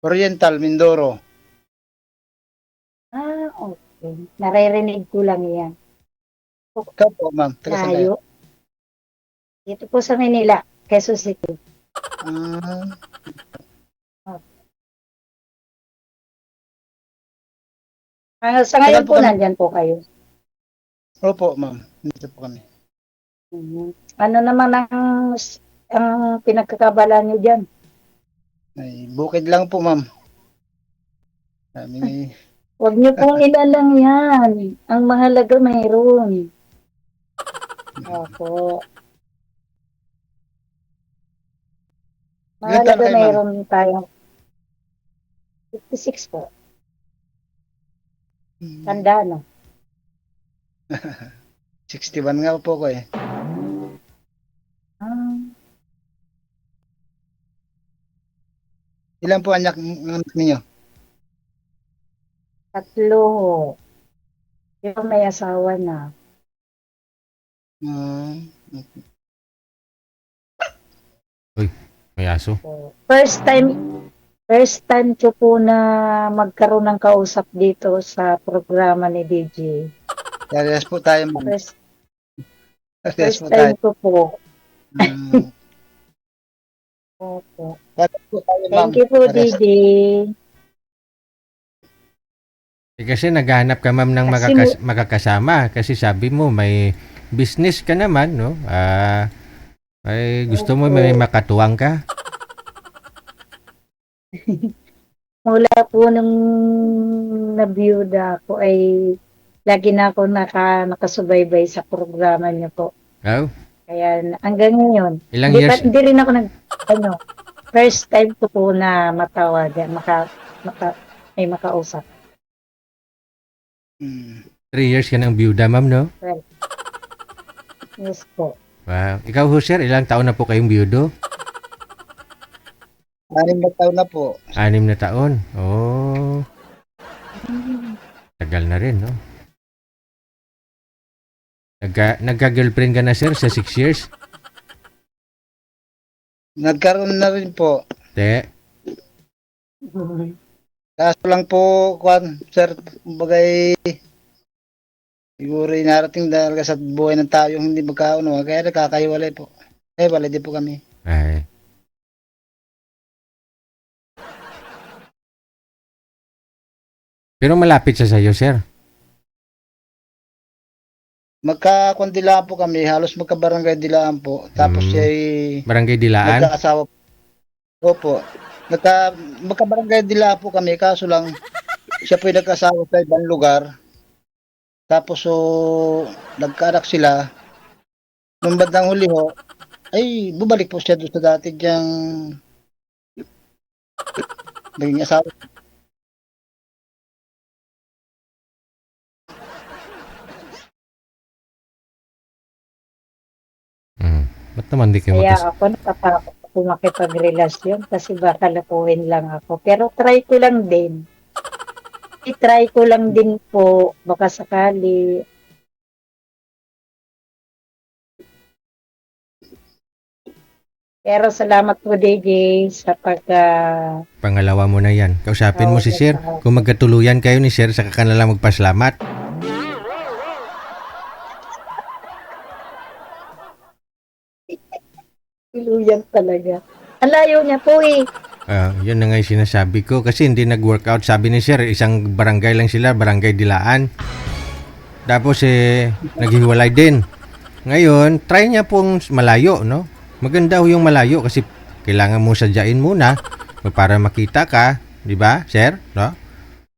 Oriental, Mindoro. Okay. Naririnig ko lang yan. Ikaw po, ma'am. Taga saan kayo? Layo. Dito po sa Manila, Quezon City. Ah, Sa tagal ngayon po po, kami. nandyan po kayo. Opo, ma'am. Dito po kami. Ano naman ang pinagkakabala niyo dyan? Ay, bukid lang po, ma'am. Kami, Huwag niyo pong ilalang yan. Ang mahalaga mayroon. Opo. ilan taon na Mahalaga kayo, ma'am? mayroon tayong 56 po. Tanda, no? 61 nga po ko eh. Ah, Ilan po anak ninyo? 3. Pero may asawa na. Ah, May aso. So, first time ko po na magkaroon ng kausap dito sa programa ni DJ. parehas po tayo, ma'am. First, Parehas first po tayo. time ko po. Ah, Opo. parehas po tayo, ma'am. Thank you po, Parehas. DJ. Kasi naghahanap ka ma'am ng Kasi makakasama kasi sabi mo may business ka naman, no? Ay gusto mo may makatuwang ka? Mula po nung nabiyuda ako ay lagi na ako nakasubaybay sa programa niyo po. Oh, Kaya hanggang ngayon, ilang hindi, years? hindi rin ako first time ko po na matawagan, may makausap. Hmm. 3 years ka ng byuda, ma'am, no? Yes po. Wow. Ikaw, Husher, ilang taon na po kayong byudo? 6 na taon na po. 6 na taon. Oh, tagal na rin, no? Nagka-girlfriend ka na, sir, sa 6 years? Nagkaroon na rin po. Te, Kaso lang po, sir, bagay, siguro inarating dahil sa buhay ng tao yung hindi magkauno, kaya nakakahiwalay po. Walay din po kami. ay. Pero malapit siya sa'yo, sir. Magkakundilaan po kami, halos magkabarangay dilaan po. Tapos siya ay Barangay Dilaan. nagkaasawa po. Opo. Magkabarangay dilaan po kami, kaso lang siya po ay nagkaasawa sa ibang lugar. Tapos nagkaanak sila. Nung bandang huli ho, ay bumalik po siya doon sa dati diyang naging asawa. Ba't naman di kayo Kaya ako natatakot ako makipagrelasyon kasi baka lapuin lang ako. Pero try ko lang din. I-try ko lang din po, baka sakali. Pero salamat po, DJ, sa Pangalawa mo na yan. Kausapin mo si sir. Kung magkatuluyan kayo ni sir, saka ka na lang magpasalamat. tuluyan talaga. Ang layo niya po eh. Yun na nga yung sinasabi ko. Kasi hindi nag-workout. Sabi ni sir, isang barangay lang sila, barangay Dilaan. Tapos naghiwalay din. Ngayon, try niya pong malayo, no? Maganda ho yung malayo kasi kailangan mo sadyain muna para makita ka, di ba, sir? No?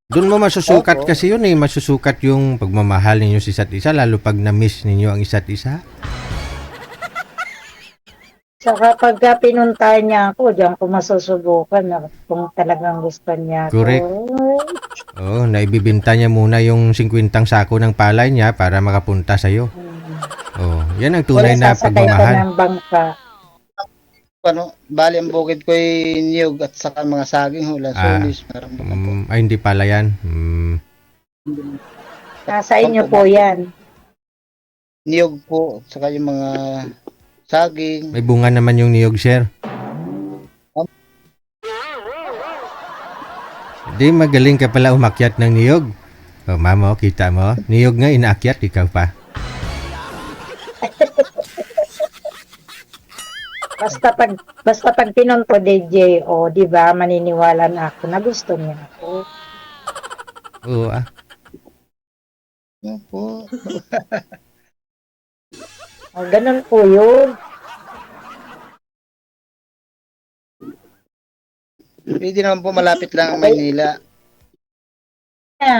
Doon mo masusukat Opo. kasi yun eh, masusukat yung pagmamahal ninyo sa isa't isa, lalo pag na-miss ninyo ang isa't isa. Saka pagka pinuntahan niya ako, diyan ko masusubukan na kung talagang gusto niya ako. Correct. Naibibinta niya muna yung 50 sako ng palay niya para makapunta sa'yo. Yan ang tunay Wala na sasakay ka pagmamahal. ng bangka. Bali ang bukid ko ay niyog at saka mga saging hula, solis. Meron po. Ay, hindi pala yan. Nasa inyo po yan. Niyog po, at saka yung mga saging. May bunga naman yung niyog, sir. Di magaling ka pala umakyat ng niyog. O, mamo, kita mo. Niyog nga inaakyat, ikaw pa. Basta pag pinunto DJ, o di ba, maniniwala na ako na gusto niya ako. Oo, ah. Opo. O, ganun po yun. Pwede naman po malapit lang ang Maynila.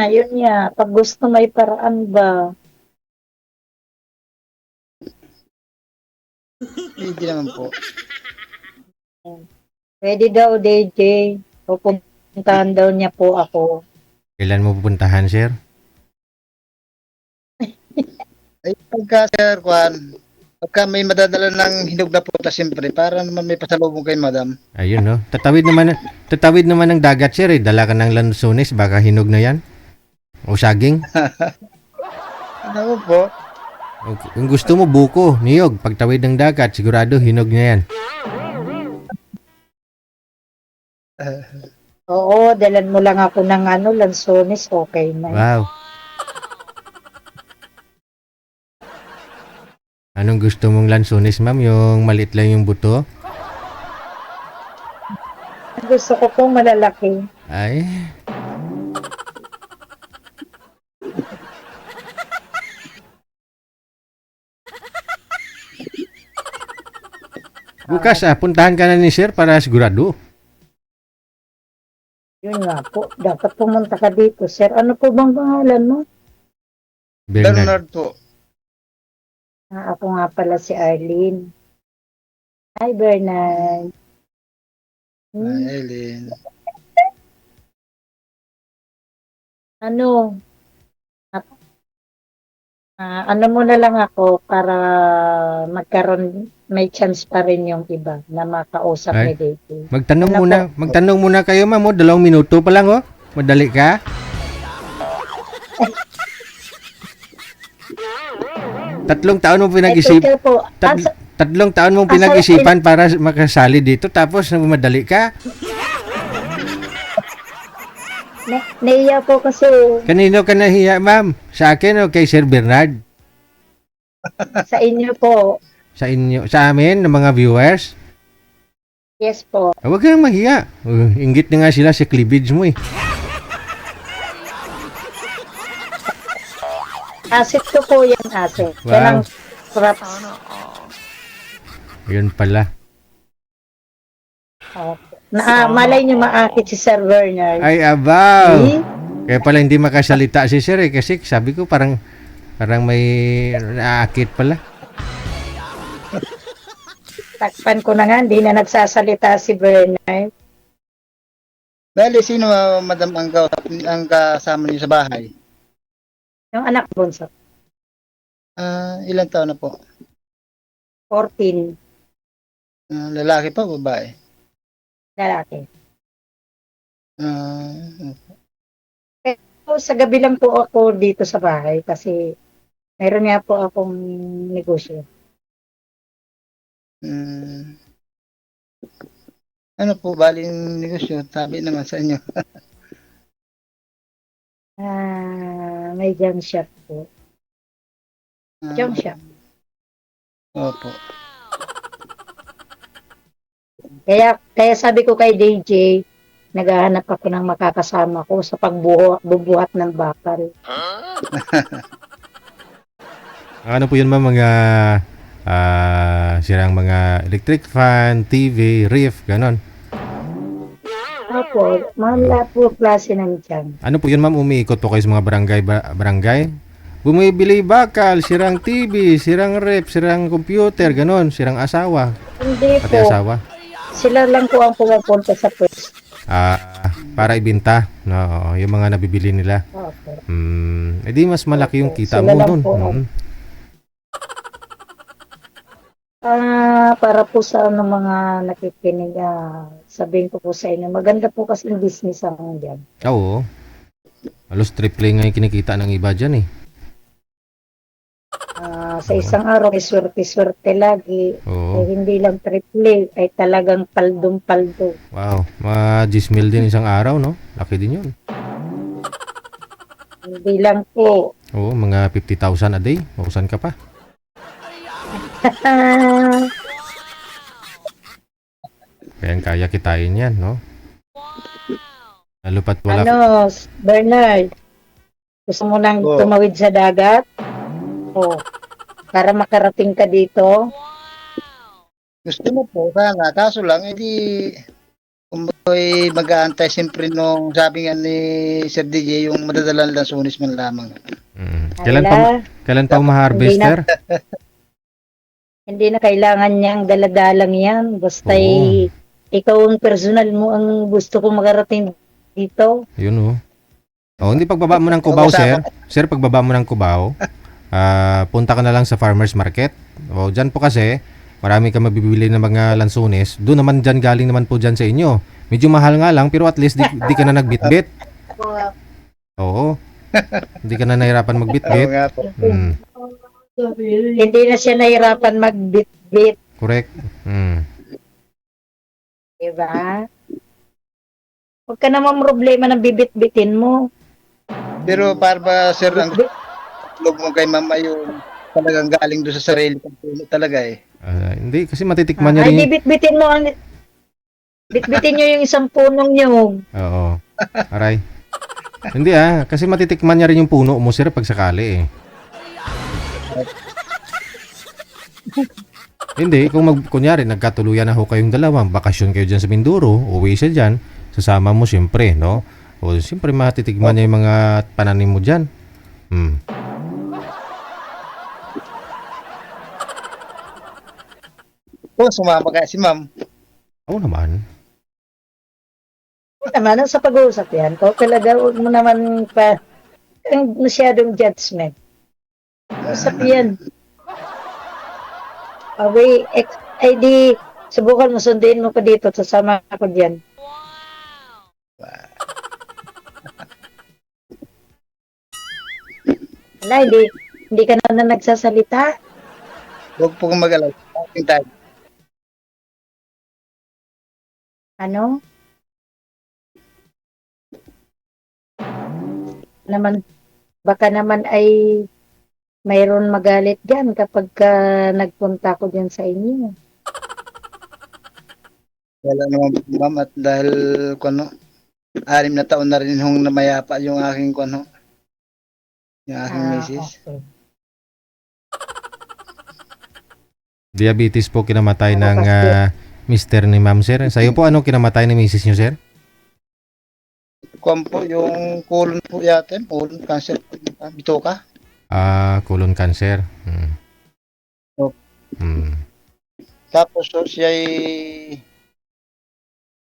Yun nga. Pag gusto may paraan ba? Pwede naman po. Pwede daw DJ. Pupuntahan daw niya po ako. Kailan mo pupuntahan, sir? Ay, pagka, Sir Juan, pagka may madadala ng hinog na puta, siyempre, para naman may pasalubong kay madam. Ayun, no? Tatawid naman ng dagat, sir, eh. Dala ka ng lansones, baka hinog na yan. O saging. Ano po? O, kung gusto mo, buko, niyog. Pagtawid ng dagat, sigurado hinog na yan. Oo, dalan mo lang ako ng lansones, okay na. Wow. Anong gusto mong lansones, ma'am? Yung maliit lang yung buto? Gusto ko pong malalaki. Ay. Bukas, puntahan ka na ni sir para sigurado. Yun nga po, dapat pumunta ka dito, sir. Ano po bang pangalan mo? Bernard. Bernard po. Ako nga pala si Arlene. Hi, Bernard. Ay, Eileen. Ano? Ano mo na lang ako para magkaroon, may chance pa rin yung iba na makausap Ay. ni Daisy. Magtanong muna kayo, ma'am. 2 minuto pa lang, oh. Madali ka. Tatlong taon mo pinag-isip. Ikaw po, Tatlong taon mong pinag-isipan para makasali dito tapos madali ka. naiya po kasi Kanino ka nahiya, ma'am? Sa akin o kay Sir Bernard? sa inyo po. Sa inyo, sa amin, ng mga viewers? Yes po. Huwag kang mahiya. Inggit na nga sila sa cleavage mo, eh. Asset ko po yan, asset. Wow. Yan ang props. Yun pala. Malay nyo maakit si Sir Bernard. Ay, abaw! Eh? Kaya pala hindi makasalita si Sir, eh. Kasi sabi ko parang may naakit pala. Takpan ko na nga, hindi na nagsasalita si Bernard. Bale, sino madam ang kasama niyo sa bahay? Yung anak bunso, Ilang taon na po? 14, Lalaki pa, babae? lalaki. Ah, So, sa gabi lang po ako dito sa bahay kasi meron nga po akong negosyo. ano po, bali yung negosyo? Sabi naman sa inyo. May junk shop po. Junk shop. Opo. Kaya sabi ko kay DJ, naghahanap ako ng makakasama ko sa pagbubuhat ng bakal. Ano po yun, ma'am? Mga sirang mga electric fan, TV, ref, ganon. Opo, mga po klase ng dyan. Ano po yun, ma'am? Umiikot po kayo sa mga barangay? Bumibili bakal, sirang TV, sirang ref, sirang computer, ganon, sirang asawa, Hindi pati po, asawa. sila lang po ang pumupunta sa pwesto. Para ibenta, no, yung mga nabibili nila. Opo. Edi mas malaki yung kita Sila mo lang nun. po ang- Para po sa mga nakikinig, sabihin ko po sa inyo, maganda po kasi yung business ang dyan. Oo. Halos triple nga yung kinikita ng iba dyan, eh. Sa isang araw may swerte-swerte lagi. Oo. Hindi lang triple, ay talagang paldong-paldo. Wow, mga 10,000 din isang araw, no? Laki din yun. Hindi lang po. Oo, mga 50,000 a day. Mausan ka pa. Kaya kitain yan, no? Lalo pat wala. Ano, Bernard, gusto mo nang Oo. tumawid sa dagat? O, para makarating ka dito? Gusto mo po sana, kaso lang, edi, kung ba'y mag-aantay siyempre nung sabi nga ni Sir DJ, yung madadalang lansunis man lamang. Ala, Kailan pa ma-harvest, Hindi na- sir? hindi na kailangan niyang daladalang yan. Basta Oo. ikaw ang personal mo ang gusto kong makarating dito. Yun, oh. Oh, hindi pagbaba mo ng Cubao, sir. Sir, pagbaba mo ng Cubao, punta ka na lang sa farmers market. O, dyan po kasi, marami ka mabibili ng mga lansunis. Doon naman dyan, galing naman po dyan sa inyo. Medyo mahal nga lang, pero at least di ka na nagbitbit. Oo. Hindi ka na nahirapan Oo magbitbit. nga po. Mm, Hindi na siya nahirapan magbit-bit. correct. Mm. Diba? Huwag ka naman problema ng bibit-bitin mo. Pero para ba, Sir, ang Bit-bit. loob mo kay Mama yung talagang galing doon sa sarili kong puno talaga eh. Hindi, kasi matitikman niya Ay, rin. di bitbitin mo ang... Bitbitin nyo yung isang punong nyog. Oo. Aray. Hindi kasi matitikman niya rin yung puno mo, sir, pag sakali eh. Hindi, kunyari, nagkatuluyan na ho kayong dalawa, bakasyon kayo dyan sa Mindoro, uwi siya dyan, sasama mo siyempre, no? O siyempre matitikman niya yung mga pananim mo dyan. Hmm. Oo, sumama kaya si Ma'am. Oo naman. Naman, sa pag-uusap yan, kung talaga huwag mo naman pa ang masyadong judgment. Usap yan. Ay di, subukan mo, sunduin mo ko dito, sasama ako dyan. Wala, hindi ka na nagsasalita. Huwag po kang mag-alala. Aking tayo. Ano? Naman, baka naman ay mayroon magalit dyan kapag nagpunta ko dyan sa inyo. Wala naman po, Ma'am, at dahil kuno 6 na taon na rin hong namayapa yung aking kuno, yung aking misis. Okay. Diabetes po kinamatay Oo, ng kasi- mister ni ma'am, sir. Sa'yo po, ano kinamatay ni misis niyo, sir? Kuwan po yung colon po yata, colon cancer, bituka. Colon cancer. Hmm. Opo. Hmm. Tapos so, siya ay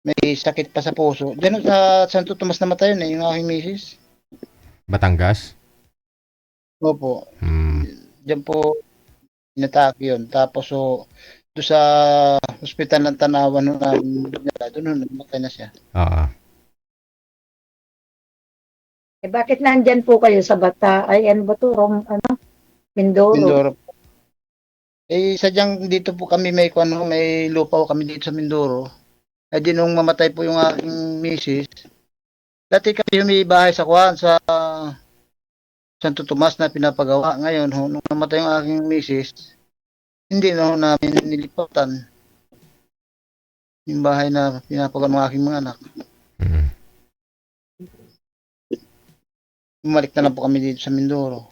may sakit pa sa puso. Diyan sa Santo Tomas namatay yun yung aking misis. Batangas? Opo. Hmm. Diyan po inatake yun. Tapos so, doon sa hospital ng Tanawan doon namatay na siya. Oo. Bakit nandyan po kayo sa Bata? Ay, ano ba to? Mindoro. Mindoro. Sadyang dito po kami may lupa po kami dito sa Mindoro. Di nung mamatay po yung aking misis, dati kami humibahay sa Santo Tomas na pinapagawa. Ngayon, nung namatay yung aking misis, hindi na namin nilipatan yung bahay na pinapagawa ng aking mga anak. Hmm. Bumalik na lang po kami dito sa Mindoro.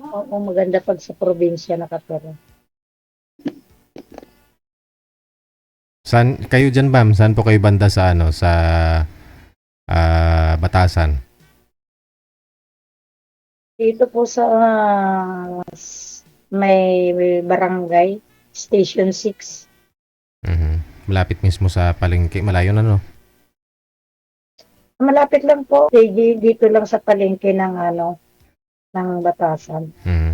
Oo, maganda pag sa probinsya nakatira. Saan kayo dyan, ma'am? Saan po kayo banda sa Batasan? Dito po sa may barangay, Station 6. Mhm. Malapit mismo sa palengke. Malayo na, no? Malapit lang po. Dito lang sa palengke ng ng Batasan. Mhm.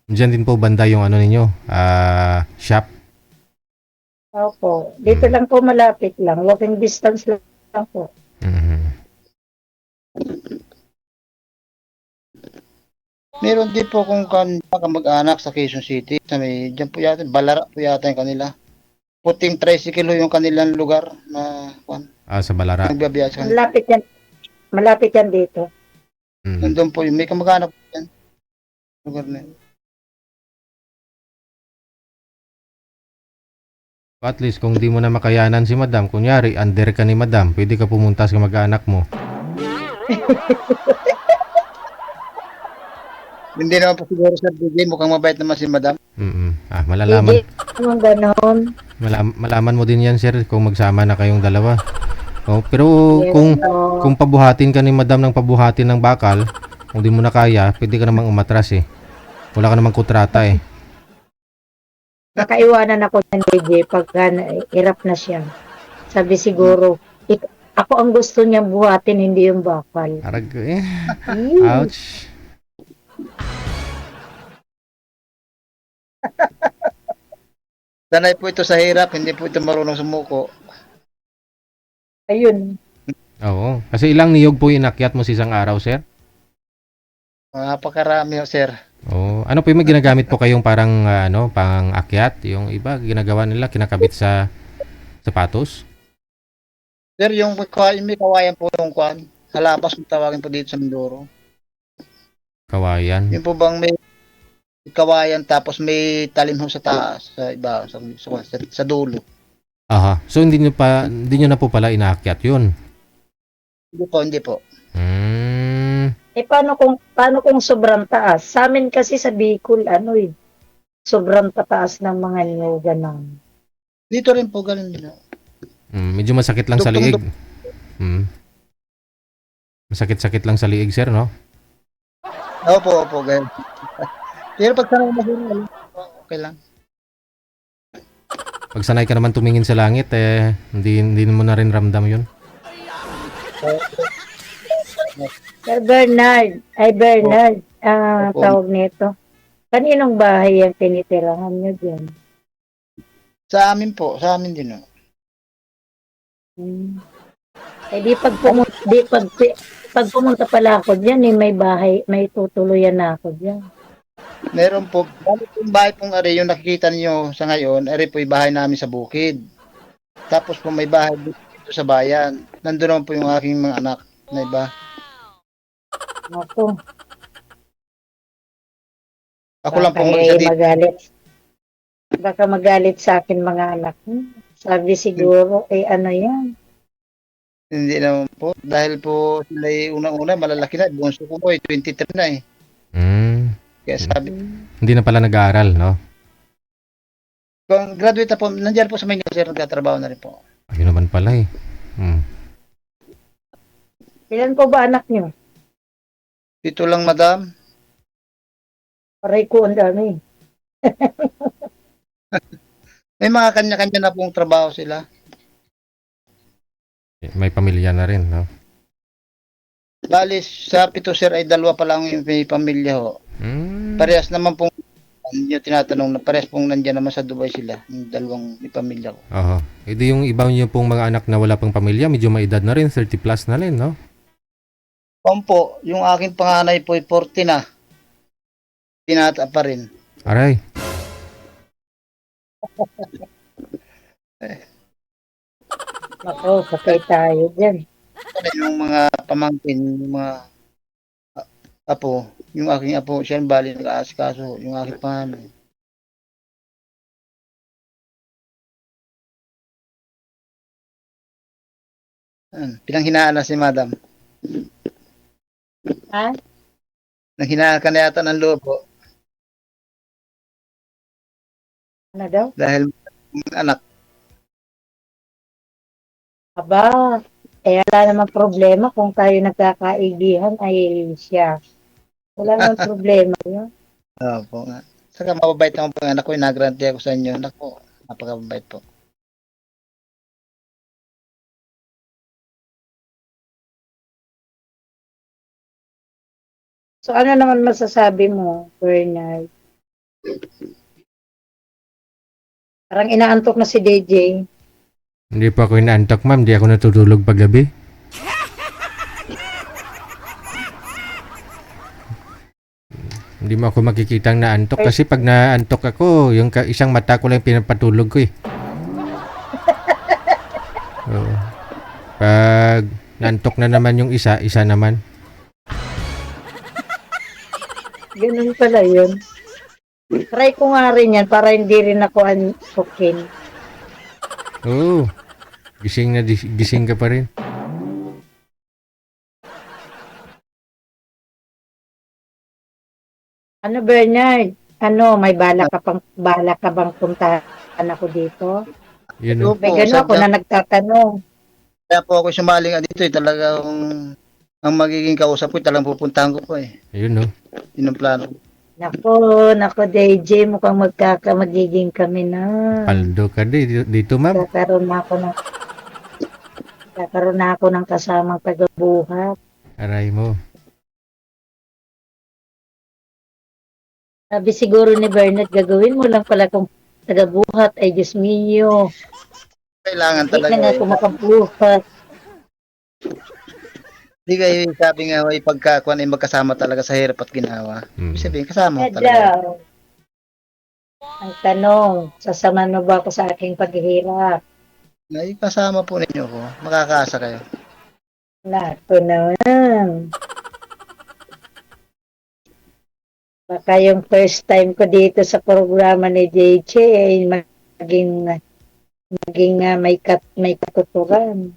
Diyan din po banda yung ninyo, shop. Opo. Dito lang po malapit lang. Walking distance lang po. Mhm. Meron din po kung kamag-anak sa Quezon City. Sa may, dyan po yata, Balara po yata yung kanila. Puting tricycle yung kanilang lugar na Sa Balara. nagbabiyahe sa kanila. Malapit yan. Malapit yan dito. Mm. Nandun po yung may kamag-anak po yan. Lugar na yun. At least kung di mo na makayanan si madam, kunyari, under ka ni madam, pwede ka pumunta sa mag-anak mo. Hindi naman po siguro Sir DJ, mukhang mabait naman si Madam. Malalaman. Hindi naman ganon. Malaman mo din yan, sir, kung magsama na kayong dalawa. Oh, pero Yes, kung pabuhatin ka ni madam ng pabuhatin ng bakal, kung di mo na kaya, pwede ka namang umatras eh. Wala ka namang kontrata eh. Nakaiwanan ako ng DJ pagka hirap na siya. Sabi siguro, ako ang gusto niya buhatin, hindi yung bakal. Arag eh. Hmm. Ouch. Sanay po ito sa hirap, hindi po ito marunong sumuko. Ayun. Oo. Kasi ilang niyog po inakyat mo sa isang araw, sir? Napakarami Sir. Oo. Ano po yung may ginagamit po kayong parang pang akyat? Yung iba ginagawa nila kinakabit sa sapatos? Sir, yung may kawayan po yung halabas kung tawagin po dito sa Mindoro. Kawayan. Yung po bang may kawayan tapos may talim ho sa taas, sa iba, sa dulo. Aha. So hindi niyo na po pala inaakyat 'yun. Hindi po. Paano kung sobrang taas? Sa amin kasi sa Bicol, sobrang tataas ng mga nyoga ng. Dito rin po, ganun din. Medyo masakit lang sa liig. Masakit-sakit lang sa liig, sir, no? Opo, ganun. Pero pag sanay na sir, okay lang. Pag sanay ka naman tumingin sa langit, hindi mo na rin ramdam 'yun. Sir Bernard, Opo. tawag nito. Kaninong bahay ang tinitirahan niyo dyan? Sa amin din. Di pag pumunta pala ako dyan, may bahay, may tutuluyan na ako dyan. Meron po, bali yung bahay pong ari, yung nakikita niyo sa ngayon, ari po yung bahay namin sa bukid. Tapos po may bahay dito sa bayan. Nandun naman po yung aking mga anak na iba. Ako lang po mag-isa dito. Baka magalit sa akin mga anak. Sabi siguro, ano yan? Hindi naman po. Dahil po sila unang-una, malalaki na. Bunso ko po 23 na eh. Kaya sabi, Hindi na pala nag-aaral, no? kung graduate na po, nandiyan po sa Maynila sir, nagtatrabaho na rin po. Ayun naman pala eh. Ilan po ba anak niyo? Dito lang madam. Aray ko, ang dami. May mga kanya-kanya na pong trabaho sila. May pamilya na rin, no? Bali, sa pito sir ay dalawa pa lang yung may pamilya ho. Parehas naman pong yung tinatanong na parehas pong nandiyan naman sa Dubai sila. Yung dalawang may pamilya ko. Oho. Edi yung iba niyo pong mga anak na wala pang pamilya, medyo may edad na rin, 30 plus na rin, no? Po, yung aking panganay po ay 40 na. Pinata pa rin. Aray. Ako, patay tayo dyan. Yung mga pamangkin, yung mga apo, yung aking apo, siya ang bali nag-aasikaso, yung aking panganay. Pinanghinaan na si madam. Ha? Nanghinaan ka na yata ng loob po. Ano daw? Dahil anak. Aba, wala namang problema kung tayo nagkakaibihan ay siya. Wala namang problema yun. Opo nga. Saka mababait naman po ang anak ko, nagranti ako sa inyo. Anak ko, napakababait po. So, ano naman masasabi mo, Bernard? Parang inaantok na si DJ. Hindi pa ako inaantok, ma'am. Hindi ako natutulog paggabi. Hindi mo ako makikitang naantok kasi pag naantok ako, yung isang mata ko lang pinapatulog ko eh. Oo. Pag naantok na naman yung isa naman. Ganun pala yun. Try ko nga rin yan para hindi rin ako antukin. Oo. Gising ka pa rin. Ano, Bernard? Ano, may bala ka bang puntahan ako dito? Yun o. May gano'n ako na nagtatanong. Kaya po ako sumaling dito eh. Talagang ang magiging kausap ko, talagang pupuntahan ko po eh. Yun o. Yun ang plano. Nako, DJ, mukhang magiging kami na. Paldo ka dito ma'am. Kakaroon na ako ng kasamang tagabuhat. Aray mo. Sabi siguro ni Bernard, gagawin mo lang pala kung tagabuhat ay Diyos mio. Kailangan Hindi talaga na nga eh. kumakabuhat. Hindi kayo sabi nga ay pagkakuan ay magkasama talaga sa hirap at ginawa. Mm. Ibig sabihin, kasama ko Kaya talaga. daw, ang tanong, sasama mo ba ako sa aking paghihirap? Ay, kasama po ninyo ko. Makakaasa kayo. Nato naman. Baka yung first time ko dito sa programa ni JJ ay maging may katuturan.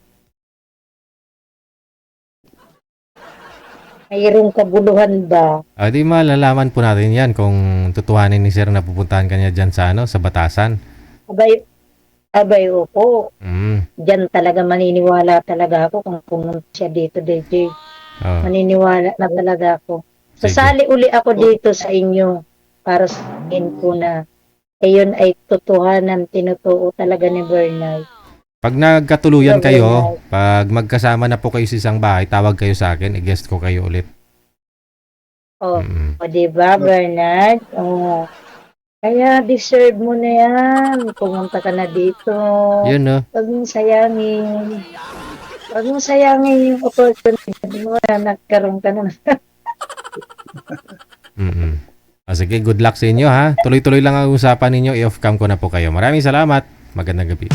Mayroong kabuluhan ba? Di malalaman po natin yan kung tutuhanin ni sir na pupuntahan kanya dyan sa sa Batasan. Abay, opo. Mm. Diyan talaga maniniwala talaga ako kung pumunta siya dito, DJ. Oh. Maniniwala na talaga ako. Sige. Sasali uli ako dito sa inyo para sabihin ko na ayun ay totohanan, tinutuo talaga ni Bernard. Pag nagkatuluyan kayo, pag magkasama na po kayo sa isang bahay, tawag kayo sa akin, i-guest ko kayo ulit. O, Mm. o diba, Bernard? O, kaya deserve mo na yan. Pumunta ka na dito. Yun no. Huwag mong sayangin. Huwag mong sayangin yung opportunity mo na nagkaroon ka na. Mm-mm. Sige, good luck sa inyo ha. Tuloy-tuloy lang ang usapan ninyo. I-off cam ko na po kayo. Maraming salamat. Magandang gabi.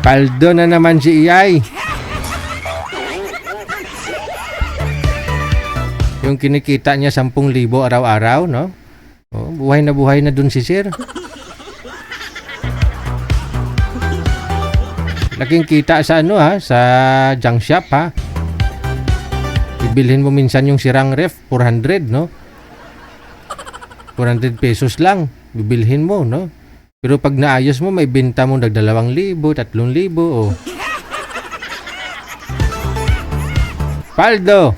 Paldo na naman si Iyay. Yung kinikita niya 10,000 araw-araw, no? Oh, buhay na dun si Sir. Laking kita sa sa junk shop ha. Bibilhin mo minsan yung sirang ref, 400, no? 400 pesos lang, bibilhin mo, no? Pero pag naayos mo, may benta mo ng 2,000, 3,000, oh. Paldo!